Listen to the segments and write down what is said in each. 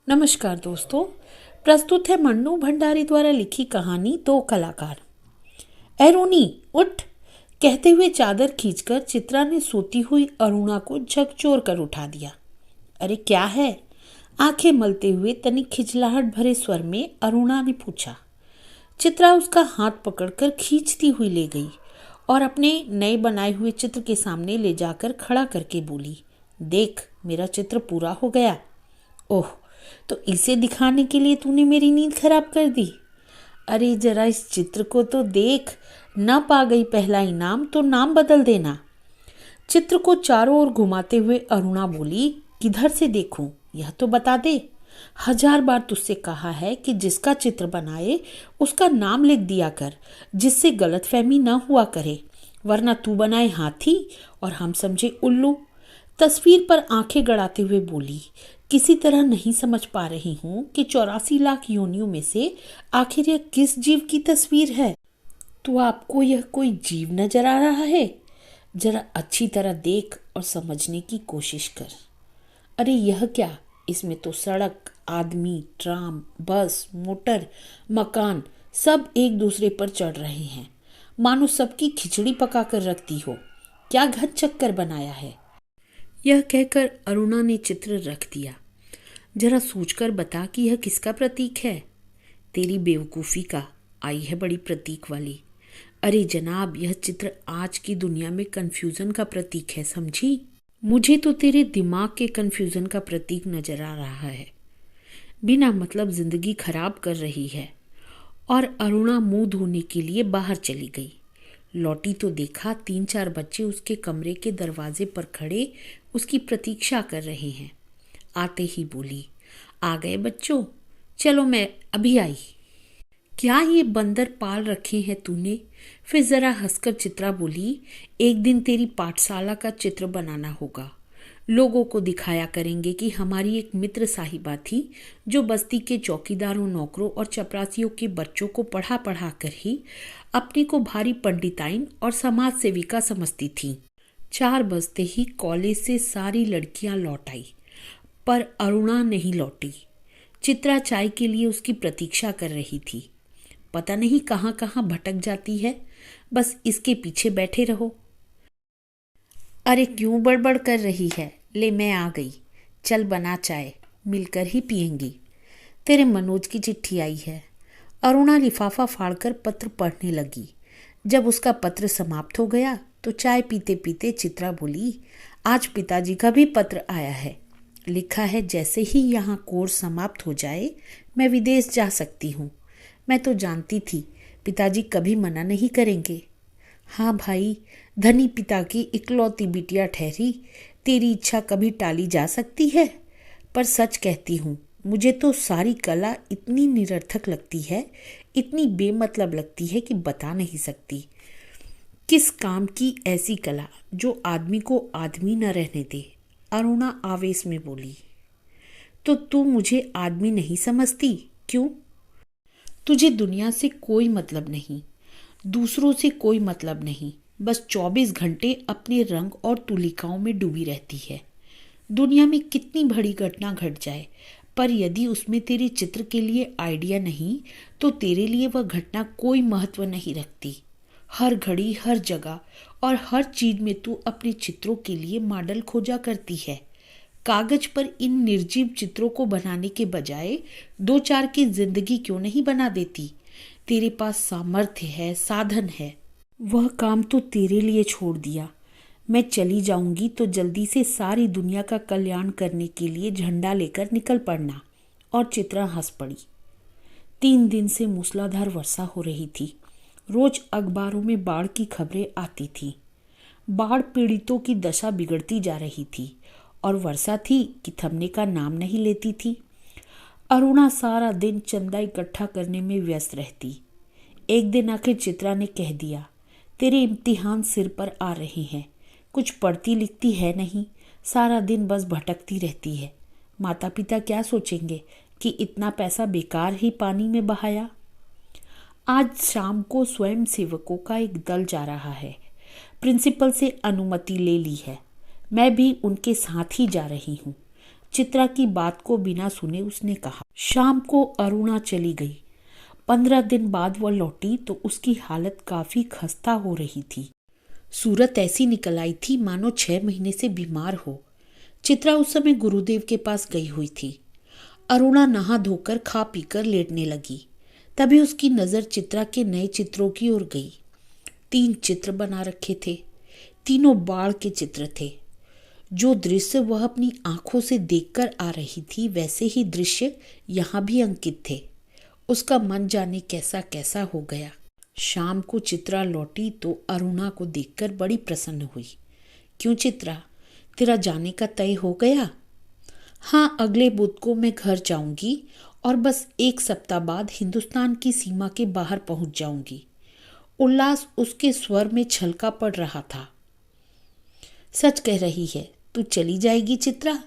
नमस्कार दोस्तों। प्रस्तुत है मन्नू भंडारी द्वारा लिखी कहानी दो कलाकार। एरोनी उठ, कहते हुए चादर खींचकर चित्रा ने सोती हुई अरुणा को झकझोर कर उठा दिया। अरे क्या है? आंखें मलते हुए तनिक खिजलाहट भरे स्वर में अरुणा ने पूछा। चित्रा उसका हाथ पकड़कर खींचती हुई ले गई और अपने नए बनाए हुए चित्र के सामने ले जाकर खड़ा करके बोली, देख मेरा चित्र पूरा हो गया। ओह, तो इसे दिखाने के लिए तूने मेरी नींद खराब कर दी। अरे जरा इस चित्र को तो देख, न पा गई पहला इनाम तो नाम बदल देना। चित्र को चारों ओर घुमाते हुए अरुणा बोली, किधर से देखूं, यह तो बता दे। 1000 बार तुझसे कहा है कि जिसका चित्र बनाए उसका नाम लिख दिया कर, जिससे गलतफहमी न हुआ करे, वरना तू बनाए हाथी और हम समझे उल्लू। तस्वीर पर आंखें गड़ाते हुए बोली, किसी तरह नहीं समझ पा रही हूं कि 84 लाख योनियों में से आखिर यह किस जीव की तस्वीर है। तो आपको यह कोई जीव नजर आ रहा है? जरा अच्छी तरह देख और समझने की कोशिश कर। अरे यह क्या, इसमें तो सड़क, आदमी, ट्राम, बस, मोटर, मकान सब एक दूसरे पर चढ़ रहे हैं, मानो सबकी खिचड़ी पका कर रखती हो। क्या घच चक्कर बनाया है। यह कहकर अरुणा ने चित्र रख दिया। जरा सोचकर बता कि यह किसका प्रतीक है। तेरी बेवकूफ़ी का, आई है बड़ी प्रतीक वाली। अरे जनाब, यह चित्र आज की दुनिया में कन्फ्यूज़न का प्रतीक है, समझी। मुझे तो तेरे दिमाग के कन्फ्यूज़न का प्रतीक नजर आ रहा है। बिना मतलब जिंदगी खराब कर रही है। और अरुणा मुंह धोने के लिए बाहर चली गई। लौटी तो देखा 3-4 बच्चे उसके कमरे के दरवाजे पर खड़े उसकी प्रतीक्षा कर रहे हैं। आते ही बोली, आ गए बच्चों, चलो मैं अभी आई। क्या ये बंदर पाल रखे हैं तूने? फिर जरा हंसकर चित्रा बोली, एक दिन तेरी पाठशाला का चित्र बनाना होगा। लोगों को दिखाया करेंगे कि हमारी एक मित्र साहिबा थी जो बस्ती के चौकीदारों, नौकरों और चपरासियों के बच्चों को पढ़ा पढ़ा कर ही अपने को भारी पंडिताइन और समाज सेविका समझती थी। 4 बजते ही कॉलेज से सारी लड़कियां लौट आई, पर अरुणा नहीं लौटी। चित्रा चाय के लिए उसकी प्रतीक्षा कर रही थी। पता नहीं कहाँ कहाँ भटक जाती है, बस इसके पीछे बैठे रहो। अरे क्यों बड़बड़ कर रही है? ले मैं आ गई, चल बना चाय, मिलकर ही पियेंगी। तेरे मनोज की चिट्ठी आई है। अरुणा लिफाफा फाड़कर पत्र पढ़ने लगी। जब उसका पत्र समाप्त हो गया तो चाय पीते पीते चित्रा बोली, आज पिताजी का भी पत्र आया है। लिखा है जैसे ही यहाँ कोर्स समाप्त हो जाए मैं विदेश जा सकती हूँ। मैं तो जानती थी पिताजी कभी मना नहीं करेंगे। हाँ भाई, धनी पिता की इकलौती बिटिया ठहरी, तेरी इच्छा कभी टाली जा सकती है? पर सच कहती हूँ, मुझे तो सारी कला इतनी निरर्थक लगती है, इतनी बेमतलब लगती है कि बता नहीं सकती। किस काम की ऐसी कला जो आदमी को आदमी न रहने दे। अरुणा आवेश में बोली, तो तू मुझे आदमी नहीं समझती क्यों? तुझे दुनिया से कोई मतलब नहीं, दूसरों से कोई मतलब नहीं, बस 24 घंटे अपने रंग और तुलिकाओं में डूबी रहती है। दुनिया में कितनी बड़ी घटना घट जाए, पर यदि उसमें तेरे चित्र के लिए आइडिया नहीं तो तेरे लिए वह घटना कोई महत्व नहीं रखती। हर घड़ी, हर जगह और हर चीज में तू अपने चित्रों के लिए मॉडल खोजा करती है। कागज पर इन निर्जीव चित्रों को बनाने के बजाय 2-4 की जिंदगी क्यों नहीं बना देती? तेरे पास सामर्थ्य है, साधन है। वह काम तो तेरे लिए छोड़ दिया। मैं चली जाऊंगी तो जल्दी से सारी दुनिया का कल्याण करने के लिए झंडा लेकर निकल पड़ना। और चित्रा हंस पड़ी। 3 दिन से मूसलाधार वर्षा हो रही थी। रोज अखबारों में बाढ़ की खबरें आती थी। बाढ़ पीड़ितों की दशा बिगड़ती जा रही थी और वर्षा थी कि थमने का नाम नहीं लेती थी। अरुणा सारा दिन चंदा इकट्ठा करने में व्यस्त रहती। एक दिन आखिर चित्रा ने कह दिया, तेरे इम्तिहान सिर पर आ रहे हैं, कुछ पढ़ती लिखती है नहीं, सारा दिन बस भटकती रहती है। माता पिता क्या सोचेंगे कि इतना पैसा बेकार ही पानी में बहाया। आज शाम को स्वयं सेवकों का एक दल जा रहा है। प्रिंसिपल से अनुमति ले ली है। मैं भी उनके साथ ही जा रही हूँ। चित्रा की बात को बिना सुने उसने कहा। शाम को अरुणा चली गई। 15 दिन बाद वह लौटी तो उसकी हालत काफी खस्ता हो रही थी। सूरत ऐसी निकल आई थी मानो 6 महीने से बीमार हो। चित्रा उस समय गुरुदेव के पास गई हुई थी। अरुणा नहा धोकर खा पीकर लेटने लगी। तभी उसकी नज़र चित्रा के नए चित्रों की ओर गई। 3 चित्र बना रखे थे। तीनों बाढ़ के चित्र थे। जो दृश्य वह अपनी आंखों से देखकर आ रही थी वैसे ही दृश्य यहाँ भी अंकित थे। उसका मन जाने कैसा कैसा हो गया। शाम को चित्रा लौटी तो अरुणा को देखकर बड़ी प्रसन्न हुई। क्यों चित्रा, तेरा जाने का तय हो गया? हाँ, अगले बुध को मैं घर जाऊंगी और बस 1 सप्ताह बाद हिंदुस्तान की सीमा के बाहर पहुंच जाऊंगी। उल्लास उसके स्वर में छलका पड़ रहा था। सच कह रही है, तू चली जाएगी चित्रा?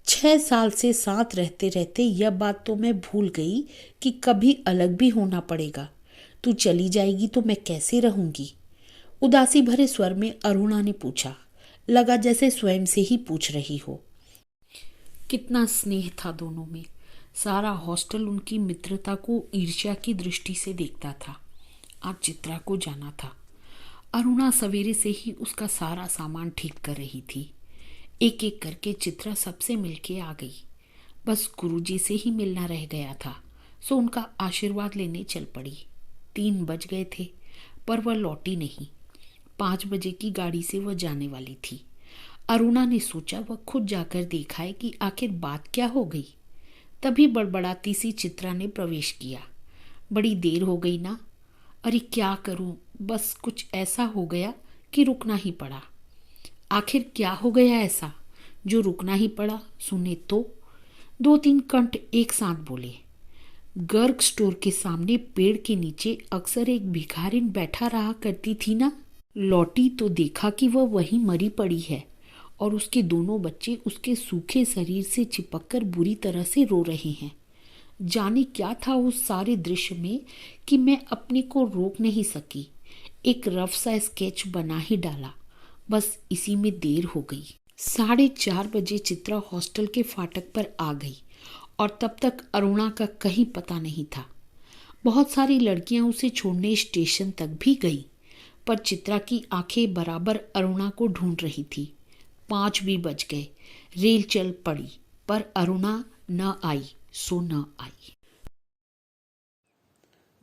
6 साल से साथ रहते रहते यह बात तो मैं भूल गई कि कभी अलग भी होना पड़ेगा। तू चली जाएगी तो मैं कैसे रहूंगी? उदासी भरे स्वर में अरुणा ने पूछा। लगा जैसे स्वयं से ही पूछ रही हो। कितना स्नेह था दोनों में। सारा हॉस्टल उनकी मित्रता को ईर्ष्या की दृष्टि से देखता था। आज चित्रा को जाना था। अरुणा सवेरे से ही उसका सारा सामान ठीक कर रही थी। एक एक करके चित्रा सबसे मिलके आ गई। बस गुरुजी से ही मिलना रह गया था, सो उनका आशीर्वाद लेने चल पड़ी। 3 बज गए थे पर वह लौटी नहीं। 5 बजे की गाड़ी से वह जाने वाली थी। अरुणा ने सोचा वह खुद जाकर दिखाए कि आखिर बात क्या हो गई। तभी बड़बड़ाती सी चित्रा ने प्रवेश किया। बड़ी देर हो गई ना? अरे क्या करूं, बस कुछ ऐसा हो गया कि रुकना ही पड़ा। आखिर क्या हो गया ऐसा जो रुकना ही पड़ा? सुने तो 2-3 कंठ एक साथ बोले। गर्ग स्टोर के सामने पेड़ के नीचे अक्सर एक भिखारिन बैठा रहा करती थी ना। लौटी तो देखा कि वह वहीं मरी पड़ी है और उसके दोनों बच्चे उसके सूखे शरीर से चिपककर बुरी तरह से रो रहे हैं। जाने क्या था उस सारे दृश्य में कि मैं अपने को रोक नहीं सकी। एक रफ सा स्केच बना ही डाला। बस इसी में देर हो गई। 4:30 बजे चित्रा हॉस्टल के फाटक पर आ गई और तब तक अरुणा का कहीं पता नहीं था। बहुत सारी लड़कियां उसे छोड़ने स्टेशन तक भी गई पर चित्रा की आंखें बराबर अरुणा को ढूंढ रही थी। 5 भी बज गए। रेल चल पड़ी पर अरुणा न आई सो न आई।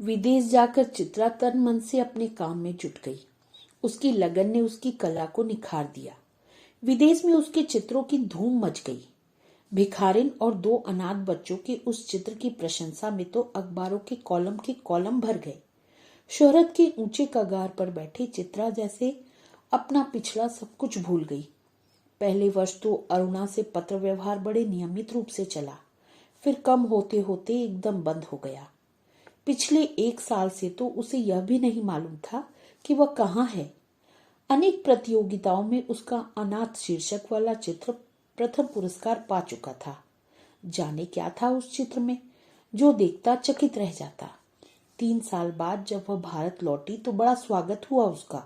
विदेश जाकर चित्रा तन मन से अपने काम में जुट गई। उसकी लगन ने उसकी कला को निखार दिया। विदेश में उसके चित्रों की धूम मच गई। भिखारिन और 2 अनाथ बच्चों के उस चित्र की प्रशंसा में तो अखबारों के कॉलम भर गए। शोहरत के ऊंचे कगार पर बैठी चित्रा जैसे अपना पिछला सब कुछ भूल गई। पहले वर्ष तो अरुणा से पत्र व्यवहार बड़े नियमित रूप से चला, फिर कम होते होते एकदम बंद हो गया। पिछले 1 साल से तो उसे यह भी नहीं मालूम था कि वह कहाँ है। अनेक प्रतियोगिताओं में उसका अनाथ शीर्षक वाला चित्र प्रथम पुरस्कार पा चुका था। जाने क्या था उस चित्र में, जो देखता चकित रह जाता। 3 साल बाद जब वह भारत लौटी तो बड़ा स्वागत हुआ उसका।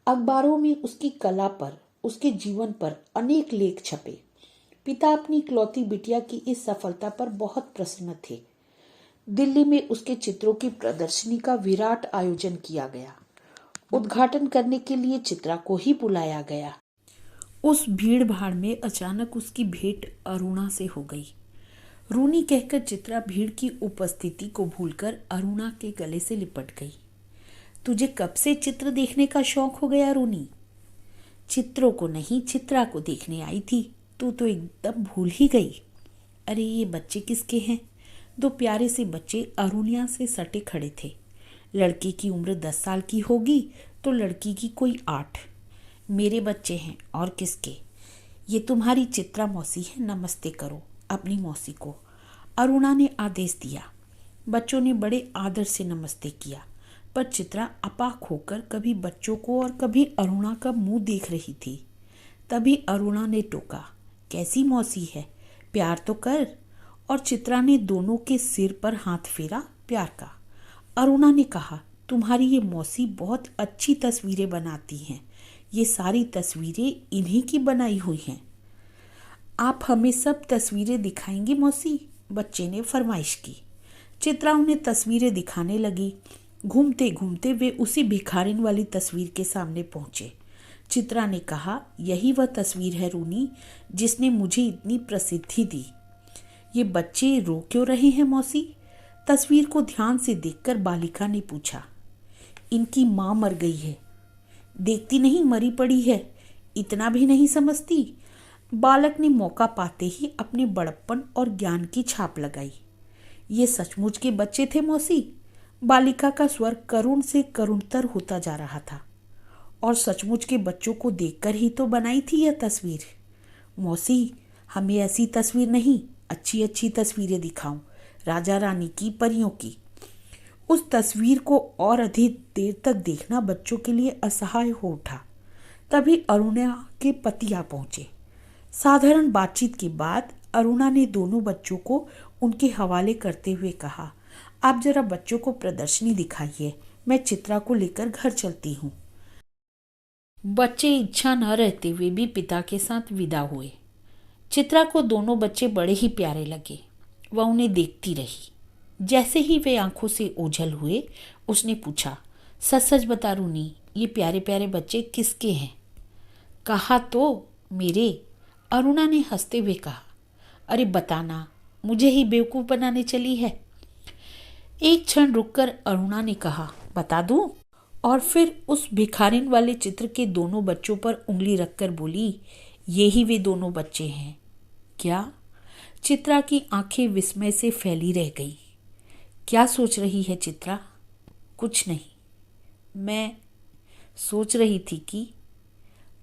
अखबारों में उसकी कला पर, उसके जीवन पर अनेक लेख छपे। पिता अपनी इकलौती बिटिया की इस सफलता पर बहुत प्रसन्न थे। दिल्ली में उसके चित्रों की प्रदर्शनी का विराट आयोजन किया गया। उद्घाटन करने के लिए चित्रा को ही बुलाया गया। उस भीड़ भाड़ में अचानक उसकी भेंट अरुणा से हो गई। रूनी कहकर चित्रा भीड़ की उपस्थिति को भूलकर अरुणा के गले से लिपट गई। तुझे कब से चित्र देखने का शौक हो गया रूनी? चित्रों को नहीं, चित्रा को देखने आई थी। तू तो एकदम भूल ही गई। अरे ये बच्चे किसके हैं? 2 प्यारे से बच्चे अरुणिया से सटे खड़े थे। लड़के की उम्र 10 साल की होगी तो लड़की की कोई 8। मेरे बच्चे हैं और किसके। ये तुम्हारी चित्रा मौसी है, नमस्ते करो अपनी मौसी को, अरुणा ने आदेश दिया। बच्चों ने बड़े आदर से नमस्ते किया पर चित्रा अपाक होकर कभी बच्चों को और कभी अरुणा का मुंह देख रही थी। तभी अरुणा ने टोका, कैसी मौसी है, प्यार तो कर। और चित्रा ने दोनों के सिर पर हाथ फेरा प्यार का। अरुणा ने कहा, तुम्हारी ये मौसी बहुत अच्छी तस्वीरें बनाती हैं। ये सारी तस्वीरें इन्हीं की बनाई हुई हैं। आप हमें सब तस्वीरें दिखाएंगी मौसी, बच्चे ने फरमाइश की। चित्रा उन्हें तस्वीरें दिखाने लगी। घूमते घूमते वे उसी भिखारिन वाली तस्वीर के सामने पहुंचे। चित्रा ने कहा, यही वह तस्वीर है रूनी, जिसने मुझे इतनी प्रसिद्धि दी। ये बच्चे रो क्यों रहे हैं मौसी? तस्वीर को ध्यान से देखकर बालिका ने पूछा। इनकी माँ मर गई है। देखती नहीं मरी पड़ी है, इतना भी नहीं समझती? बालक ने मौका पाते ही अपने बड़प्पन और ज्ञान की छाप लगाई। ये सचमुच के बच्चे थे मौसी? बालिका का स्वर करुण से करुणतर होता जा रहा था। और सचमुच के बच्चों को देखकर ही तो बनाई थी यह तस्वीर। मौसी, हमें ऐसी तस्वीर नहीं, अच्छी अच्छी तस्वीरें दिखाओ, राजा रानी की, परियों की। उस तस्वीर को और अधिक देर तक देखना बच्चों के लिए असहाय हो उठा। तभी अरुणा के पति आ पहुंचे। साधारण बातचीत के बाद अरुणा ने दोनों बच्चों को उनके हवाले करते हुए कहा, आप जरा बच्चों को प्रदर्शनी दिखाइए, मैं चित्रा को लेकर घर चलती हूँ। बच्चे इच्छा न रहते हुए भी पिता के साथ विदा हुए। चित्रा को दोनों बच्चे बड़े ही प्यारे लगे। वह उन्हें देखती रही। जैसे ही वे आंखों से ओझल हुए, उसने पूछा, सच सच बता रूनी, ये प्यारे प्यारे बच्चे किसके हैं? कहा तो मेरे, अरुणा ने हंसते हुए कहा। अरे बताना, मुझे ही बेवकूफ़ बनाने चली है? एक क्षण रुककर अरुणा ने कहा, बता दूं? और फिर उस भिखारिन वाले चित्र के दोनों बच्चों पर उंगली रखकर बोली, ये ही वे दोनों बच्चे हैं। क्या? चित्रा की आंखें विस्मय से फैली रह गई। क्या सोच रही है चित्रा? कुछ नहीं, मैं सोच रही थी कि,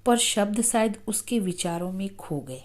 पर शब्द शायद उसके विचारों में खो गए।